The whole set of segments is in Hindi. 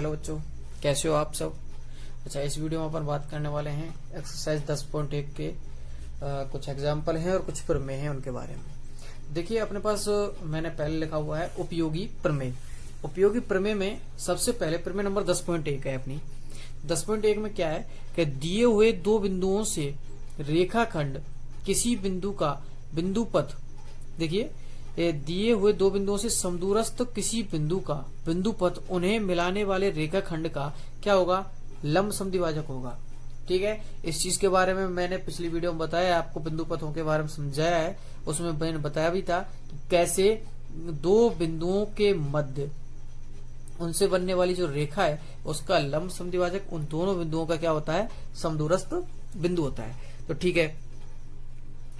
हेलो बच्चों, कैसे हो आप सब। अच्छा, इस वीडियो में अपन बात करने वाले हैं एक्सरसाइज 10.1 के कुछ एग्जाम्पल हैं और कुछ प्रमेय हैं उनके बारे में। देखिए अपने पास मैंने पहले लिखा हुआ है उपयोगी प्रमेय। उपयोगी प्रमेय में सबसे पहले प्रमेय नंबर 10.1 है अपनी। 10.1 में क्या है कि दिए हुए दो बिंदुओं से रेखाखंड किसी बिंदु का बिंदुपथ, देखिए दिए हुए दो बिंदुओं से समदूरस्थ किसी बिंदु का बिंदुपथ उन्हें मिलाने वाले रेखाखंड का क्या होगा, लंब समद्विभाजक होगा। ठीक है, इस चीज के बारे में मैंने पिछली वीडियो में बताया, आपको बिंदुपथों के बारे में समझाया है। उसमें मैंने बताया भी था कि कैसे दो बिंदुओं के मध्य उनसे बनने वाली जो रेखा है उसका लंब समद्विभाजक उन दोनों बिंदुओं का क्या होता है, समदूरस्थ बिंदु होता है। तो ठीक है,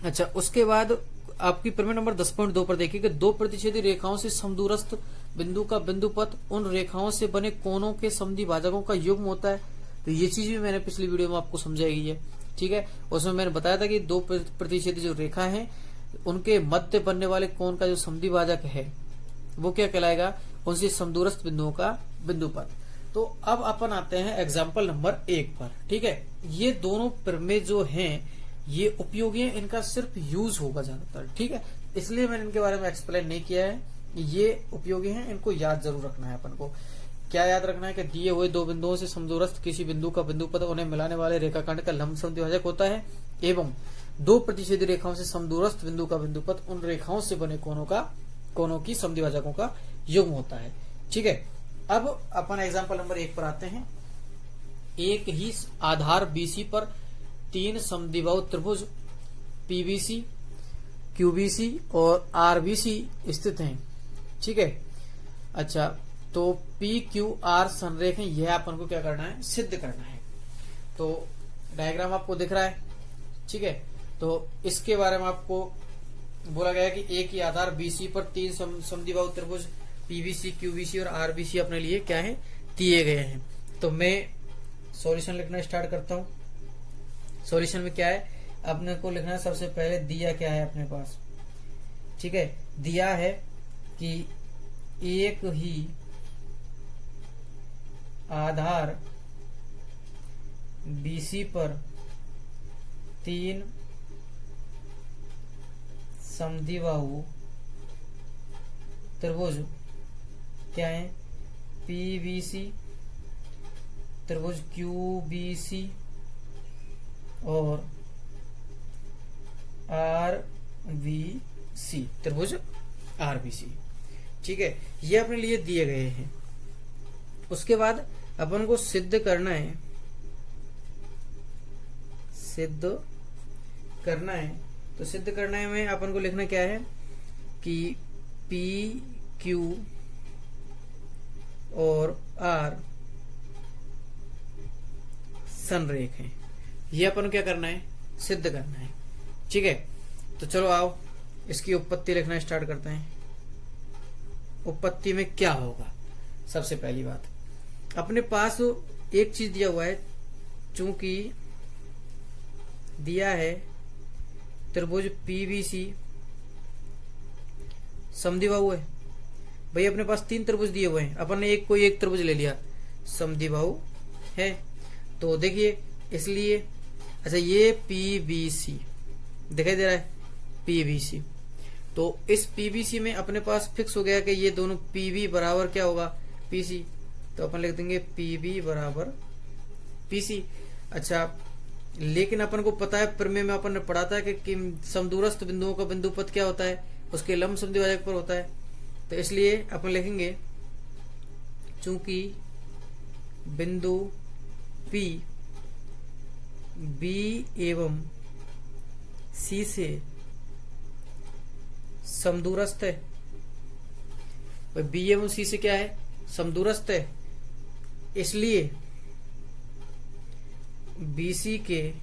अच्छा उसके बाद आपकी प्रमेय नंबर 10.2 पर देखिए कि दो प्रतिच्छेदी रेखाओं से समदूरस्थ बिंदु का बिंदुपथ उन रेखाओं से बने कोणों के समद्विभाजकों का युग्म होता है। तो ये चीज भी मैंने पिछली वीडियो में आपको समझाई गई है। ठीक है, उसमें मैंने बताया था कि दो प्रतिच्छेदी जो रेखा है उनके मध्य बनने वाले कोण का जो समद्विभाजक है वो क्या कहलाएगा, उनसे समदूरस्थ बिंदुओं का बिंदुपथ। तो अब अपन आते हैं एग्जाम्पल नंबर 1 पर। ठीक है, ये दोनों प्रमेय जो हैं ये उपयोगी है, इनका सिर्फ यूज होगा ज्यादातर। ठीक है, इसलिए मैंने इनके बारे में एक्सप्लेन नहीं किया है। ये उपयोगी हैं, इनको याद जरूर रखना है अपन को। क्या याद रखना है कि दिए हुए दो बिंदुओं से समदूरस्थ किसी बिंदु का बिंदुपथ उन्हें मिलाने वाले रेखाखंड का लंब समद्विभाजक होता है, एवं दो प्रतिच्छेदी रेखाओं से समदूरस्थ बिंदु का बिंदुपथ उन रेखाओं से बने कोणों की समद्विभाजकों का युग्म होता है। ठीक है, अब अपन एग्जाम्पल नंबर 1 पर आते हैं। एक ही आधार बीसी पर तीन समद्विबाहु त्रिभुज पीबीसी, क्यूबीसी और आरबीसी स्थित हैं। ठीक है, अच्छा तो पी क्यू आर संरेखण यह अपन को क्या करना है, सिद्ध करना है। तो डायग्राम आपको दिख रहा है। ठीक है, तो इसके बारे में आपको बोला गया कि एक ही आधार बीसी पर तीन समद्विबाहु त्रिभुज पीबीसी, क्यूबीसी और आरबीसी अपने लिए क्या है, दिए गए हैं। तो मैं सॉल्यूशन लिखना स्टार्ट करता हूं। सॉल्यूशन में क्या है, अपने को लिखना है सबसे पहले दिया क्या है अपने पास। ठीक है, दिया है कि एक ही आधार बीसी पर तीन समद्विबाहु त्रिभुज क्या है, पीबीसी, त्रिभुज क्यूबीसी और आरबीसी, त्रिभुज आरबीसी। ठीक है, ये अपने लिए दिए गए हैं। उसके बाद अपन को सिद्ध करना है, तो सिद्ध करना है में अपन को लिखना क्या है कि पी क्यू और आर संरेख है। ये अपन क्या करना है, सिद्ध करना है। ठीक है, तो चलो आओ इसकी उत्पत्ति लिखना स्टार्ट करते हैं। उत्पत्ति में क्या होगा, सबसे पहली बात अपने पास एक चीज दिया हुआ है, चूंकि दिया है त्रिभुज पीबीसी समद्विबाहु है। भाई अपने पास तीन त्रिभुज दिए हुए हैं, अपन ने कोई एक त्रिभुज ले लिया, समद्विबाहु है। तो देखिए इसलिए अच्छा ये पीबीसी दिखाई दे रहा है, पीबीसी। तो इस पीबीसी में अपने पास फिक्स हो गया कि ये दोनों पीबी बराबर क्या होगा, पीसी। तो अपन लिख देंगे पीबी बराबर पीसी। अच्छा, लेकिन अपन को पता है प्रमेय में अपन ने पढ़ा था कि समदूरस्थ बिंदुओं का बिंदुपथ क्या होता है, उसके लंब समद्विभाजक पर होता है। तो इसलिए अपन लिखेंगे चूंकि बिंदु पी बी एवं सी से समदूरस्थ है, बी एवं सी से क्या है, समदूरस्थ है, इसलिए बीसी के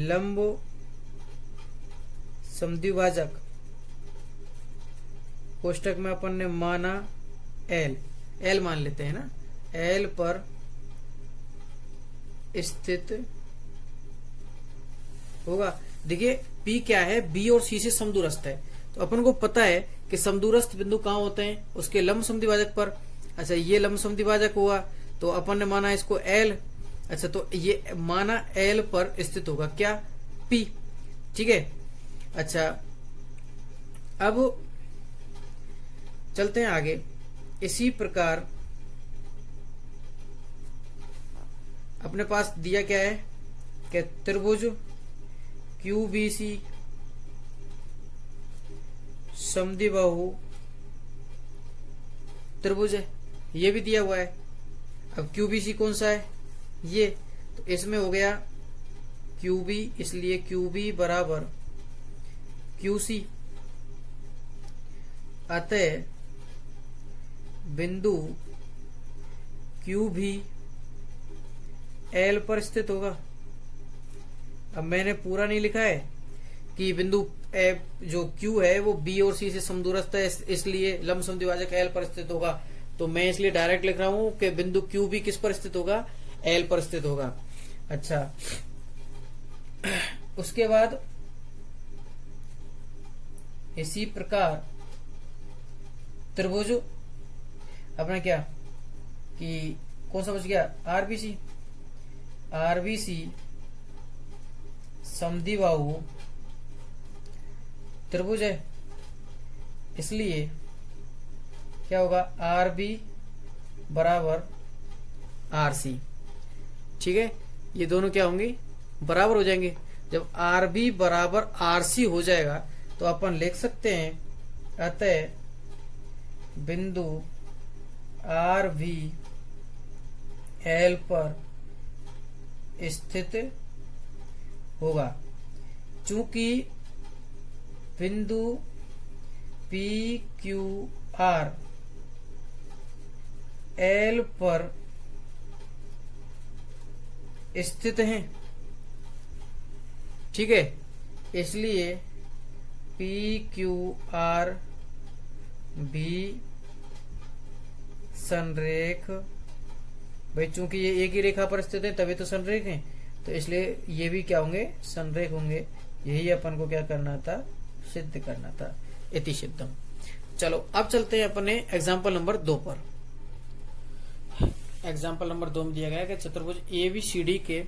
लंब समद्विभाजक कोष्टक में अपन ने माना एल मान लेते हैं ना, एल पर स्थित होगा। देखिए पी क्या है, बी और सी से समदूरस्थ है। तो अपन को पता है कि समदूरस्थ बिंदु कहाँ होते हैं, उसके लंब समद्विभाजक पर। अच्छा ये लंबसम द्विभाजक हुआ, तो अपन ने माना इसको L। अच्छा तो ये माना L पर स्थित होगा क्या, P। ठीक है। अच्छा अब चलते हैं आगे। इसी प्रकार अपने पास दिया क्या है कि त्रिभुज QBC समद्विबाहु त्रिभुज है, ये भी दिया हुआ है। अब QBC कौन सा है, ये, तो इसमें हो गया QB, इसलिए QB बराबर QC। अतः बिंदु Q भी L पर स्थित होगा। अब मैंने पूरा नहीं लिखा है कि बिंदु जो Q है वो B और C से समदूरस्थ है, इसलिए लंबसम द्विभाजक L पर स्थित होगा। तो मैं इसलिए डायरेक्ट लिख रहा हूं कि बिंदु Q भी किस पर स्थित होगा, L पर स्थित होगा। अच्छा उसके बाद इसी प्रकार त्रिभुज अपना क्या कि कौन सा बच गया, RBC समद्विबाहु त्रिभुज है, इसलिए क्या होगा, RB बराबर RC। ठीक है, ये दोनों क्या होंगे, बराबर हो जाएंगे। जब RB बराबर RC हो जाएगा तो अपन लिख सकते हैं अतः बिंदु RB L पर स्थित होगा। चूंकि बिंदु PQR L पर स्थित हैं, ठीक है, इसलिए PQR भी संरेख, भाई चूंकि ये एक ही रेखा पर स्थित है तभी तो संरेख है, तो इसलिए ये भी क्या होंगे, संरेख होंगे। यही अपन को क्या करना था, सिद्ध करना था, इति सिद्धम। चलो अब चलते हैं अपने एग्जाम्पल नंबर 2 पर। एग्जाम्पल नंबर 2 में दिया गया है कि चतुर्भुज ABCD के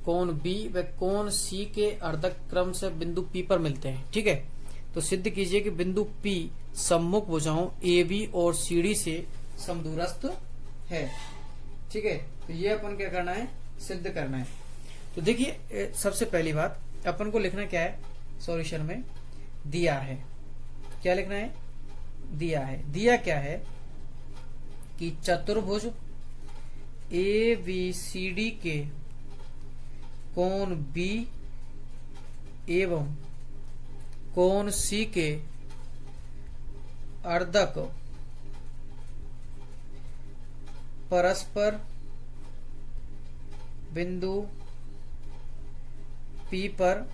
कोण B व कोण C के अर्धक क्रम से बिंदु P पर मिलते हैं। ठीक है, तो सिद्ध कीजिए कि बिंदु P सम्मुख भुजाओं AB और CD से समदूरस्थ है। ठीक है, तो ये अपन क्या करना है, सिद्ध करना है। तो देखिए सबसे पहली बात अपन को लिखना क्या है, सॉल्यूशन में दिया है, क्या लिखना है, दिया है। दिया क्या है कि चतुर्भुज ABCD के कोण B एवं कोण C के अर्धक परस्पर बिंदु P पर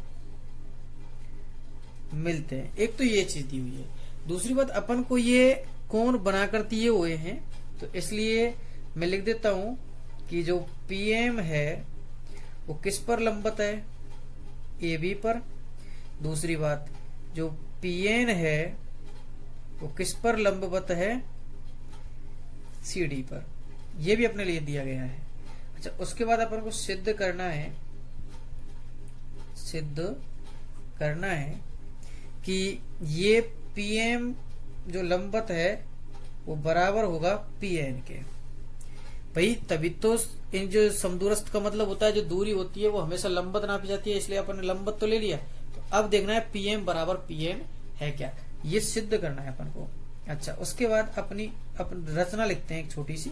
मिलते हैं। एक तो ये चीज दी हुई है। दूसरी बात अपन को ये कोण बनाकर दिए हुए हैं, तो इसलिए मैं लिख देता हूं कि जो PM है वो किस पर लंबवत है, AB पर। दूसरी बात जो PN है वो किस पर लंबवत है, CD पर। ये भी अपने लिए दिया गया है। अच्छा उसके बाद अपन को सिद्ध करना है, कि ये PM जो लंबवत है वो बराबर होगा PN के। भाई तभी तो इन जो समदूरस्थ का मतलब होता है, जो दूरी होती है वो हमेशा लंबवत नापी जाती है, इसलिए अपन ने लंबवत तो ले लिया। तो अब देखना है PM बराबर PN है क्या, ये सिद्ध करना है अपन को। अच्छा उसके बाद अपन रचना लिखते हैं। एक छोटी सी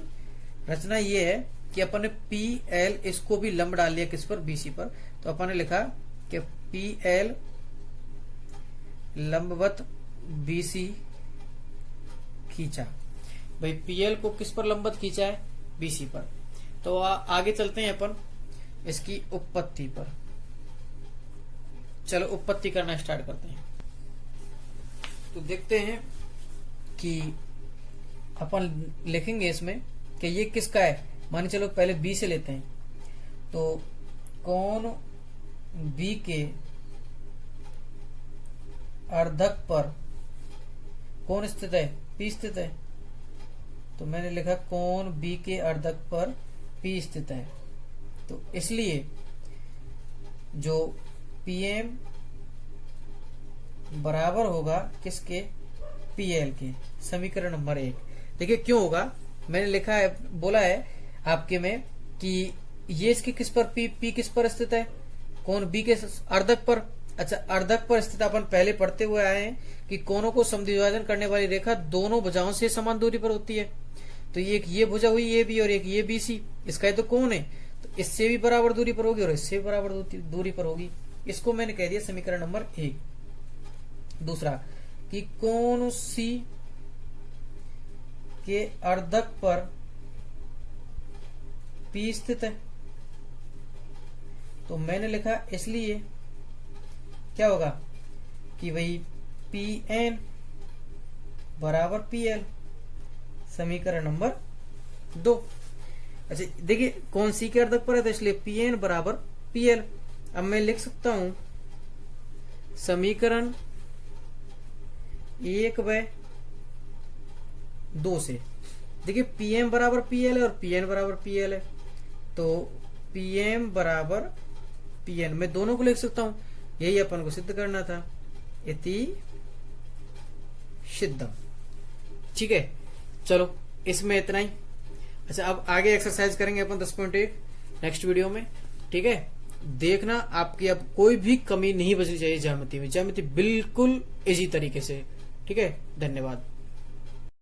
रचना ये है कि अपन ने PL इसको भी लंब डाल लिया किस पर, BC पर। तो अपन ने लिखा कि PL लंबवत BC खींचा। भाई PL को किस पर लंबवत खींचा है, BC पर। तो आगे चलते हैं अपन इसकी उत्पत्ति पर। चलो उत्पत्ति करना स्टार्ट करते हैं। तो देखते हैं कि अपन लिखेंगे इसमें कि ये किसका है। माने चलो पहले B से लेते हैं। तो कोण B के अर्धक पर कौन स्थित है, P स्थित है। तो मैंने लिखा कोण बी के अर्धक पर पी स्थित है, तो इसलिए जो पीएम बराबर होगा किसके, पीएल के। समीकरण नंबर 1 देखिए क्यों होगा, मैंने लिखा है, बोला है आपके में कि ये इसके किस पर, पी किस पर स्थित है, कोण बी के अर्धक पर। अच्छा, अर्धक पर स्थित अपन पहले पढ़ते हुए आए हैं कि कोणों को समद्विभाजन करने वाली रेखा दोनों भुजाओं से समान दूरी पर होती है। तो एक ये भुजा हुई ए बी और एक ये बी सी, इसका तो कोण है, तो इससे भी बराबर दूरी पर होगी और इससे भी बराबर दूरी पर होगी। इसको मैंने कह दिया समीकरण नंबर 1। दूसरा कि कोण सी के अर्धक पर पी स्थित है, तो मैंने लिखा इसलिए क्या होगा कि भाई पी एन बराबर पी एल। समीकरण नंबर 2। अच्छा देखिए कौन सी के अर्धक पर है, तो इसलिए पी एन बराबर पी एल। अब मैं लिख सकता हूं समीकरण 1/2 से। देखिए पी एम बराबर पी एल है और पी एन बराबर पी एल है, तो पी एम बराबर पी एन मैं दोनों को लिख सकता हूं, यही अपन को सिद्ध करना था। इति सिद्धम। ठीक है, चलो इसमें इतना ही। अच्छा अब आगे एक्सरसाइज करेंगे अपन 10.1 नेक्स्ट वीडियो में। ठीक है, देखना आपकी अब कोई भी कमी नहीं बचनी चाहिए ज्यामिति में, ज्यामिति बिल्कुल इजी तरीके से। ठीक है, धन्यवाद।